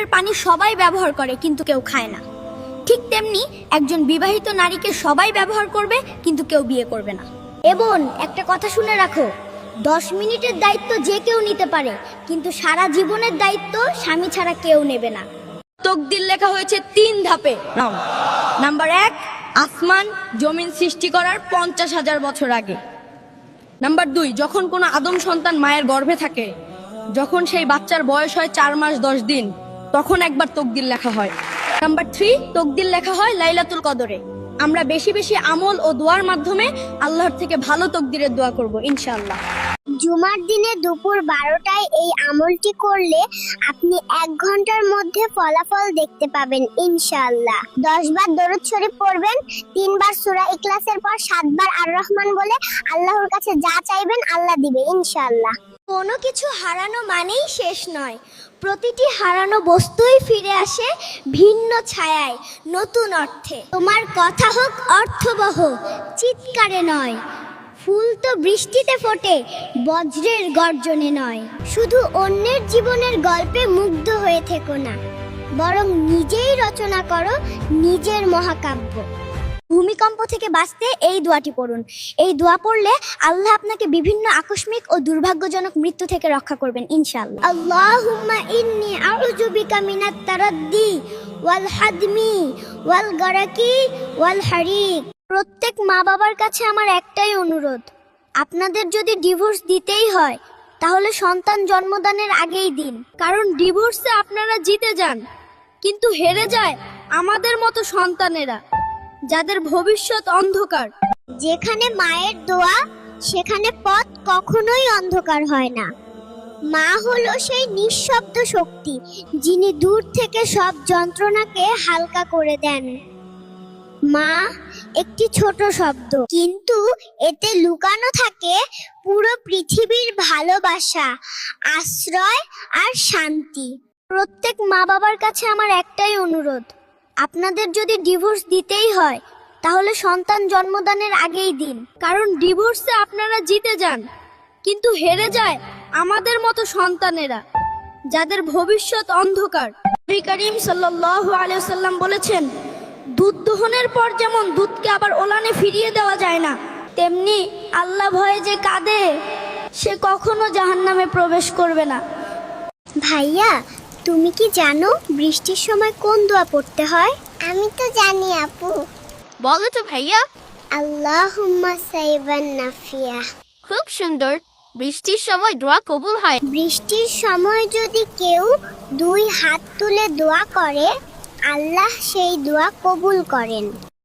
পুকুরের পানি সবাই ব্যবহার করে কিন্তু কেউ খায় না, ঠিক তেমনি একজন বিবাহিত নারীকে সবাই ব্যবহার করবে কিন্তু কেউ বিয়ে করবে না। এবং একটা কথা শুনে রাখো, 10 মিনিটের দায়িত্ব যে কেউ নিতে পারে কিন্তু সারা জীবনের দায়িত্ব স্বামী ছাড়া কেউ নেবে না। তকদির লেখা হয়েছে 3 ধাপে। নাম্বার 1, আসমান জমিন সৃষ্টি করার 50,000 বছর আগে। নাম্বার 2, যখন কোনো আদম সন্তান মায়ের গর্ভে থাকে, যখন সেই বাচ্চার বয়স হয় 4 মাস 10 দিন, তখন একবার তকদির লেখা হয়। নাম্বার 3, তকদির লেখা হয় লাইলাতুল কদরে। আমরা বেশি বেশি আমল ও দোয়ার মাধ্যমে আল্লাহর থেকে ভালো তকদিরের দোয়া করব ইনশাআল্লাহ। জুমার দিনে দুপুর 12টায় এই আমলটি করলে আপনি 1 ঘন্টার মধ্যে ফলাফল দেখতে পাবেন ইনশাআল্লাহ। 10 বার দরুদ শরীফ পড়বেন, 3 বার সূরা ইখলাসের পর 7 বার আর রহমান বলে আল্লাহর কাছে যা চাইবেন আল্লাহ দিবে ইনশাআল্লাহ। কোনো কিছু হারানো মানেই শেষ নয়, প্রতিটি হারানো বস্তুই ফিরে আসে ভিন্ন ছায়ায়, নতুন অর্থে। তোমার কথা হোক অর্থবহ, চিৎকারে নয়। ফুল তো বৃষ্টিতে ফোটে, বজ্রের গর্জনে নয়। শুধু অন্যের জীবনের গল্পে মুগ্ধ হয়ে থেকো না, বরং নিজেই রচনা করো নিজের মহাকাব্য। ভূমিকম্প থেকে বাঁচতে এই দোয়াটি পড়ুন। এই দোয়া পড়লে আল্লাহ আপনাকে বিভিন্ন আকস্মিক ও দুর্ভাগ্যজনক মৃত্যু থেকে রক্ষা করবেন ইনশাআল্লাহ। আল্লাহুম্মা ইন্নী আউযু বিকা মিনাত তারাদ্দি ওয়াল হাদমি ওয়াল গারাকি ওয়াল হারিক। প্রত্যেক মা বাবার কাছে আমার একটাই অনুরোধ, আপনাদের যদি ডিভোর্স দিতেই হয় তাহলে সন্তান জন্মদানের আগেই দিন, কারণ ডিভোর্সে আপনারা জিতে যান কিন্তু হেরে যায় আমাদের মতো সন্তানেরা, যাদের ভবিষ্যৎ অন্ধকার। যেখানে মায়ের দোয়া সেখানে পথ কখনোই অন্ধকার হয় না। মা হলো সেই নিঃশব্দ শক্তি যিনি দূর থেকে সব যন্ত্রণাকে হালকা করে দেন। মা একটি ছোট শব্দ, কিন্তু এতে লুকানো থাকে পুরো পৃথিবীর ভালোবাসা, আশ্রয় আর শান্তি। প্রত্যেক মা বাবার কাছে আমার একটাই অনুরোধ, আপনাদের যদি ডিভোর্স দিতেই হয় তাহলে সন্তান জন্মদানের আগেই দিন, কারণ ডিভোর্সে আপনারা জিতে যান কিন্তু হেরে যায় আমাদের মতো সন্তানেরা, যাদের ভবিষ্যৎ অন্ধকার। নবী করিম সাল্লাল্লাহু আলাইহি ওয়াসাল্লাম বলেছেন, দুধ দোহনের পর যেমন দুধকে আবার ওলানে ফিরিয়ে দেওয়া যায় না, তেমনি আল্লাহ ভয়ে যে কাঁদে সে কখনো জাহান্নামে প্রবেশ করবে না। ভাইয়া, তুমি কি জানো বৃষ্টির সময় কোন দোয়া পড়তে হয়? আমি তো জানি আপু। বলো তো ভাইয়া। আল্লাহুম্মা সাইবান নাফিয়া। খুব সুন্দর। বৃষ্টির সময় দোয়া কবুল হয়। বৃষ্টির সময় যদি কেউ 2 হাত তুলে দোয়া করে, আল্লাহ সেই দোয়া কবুল করেন।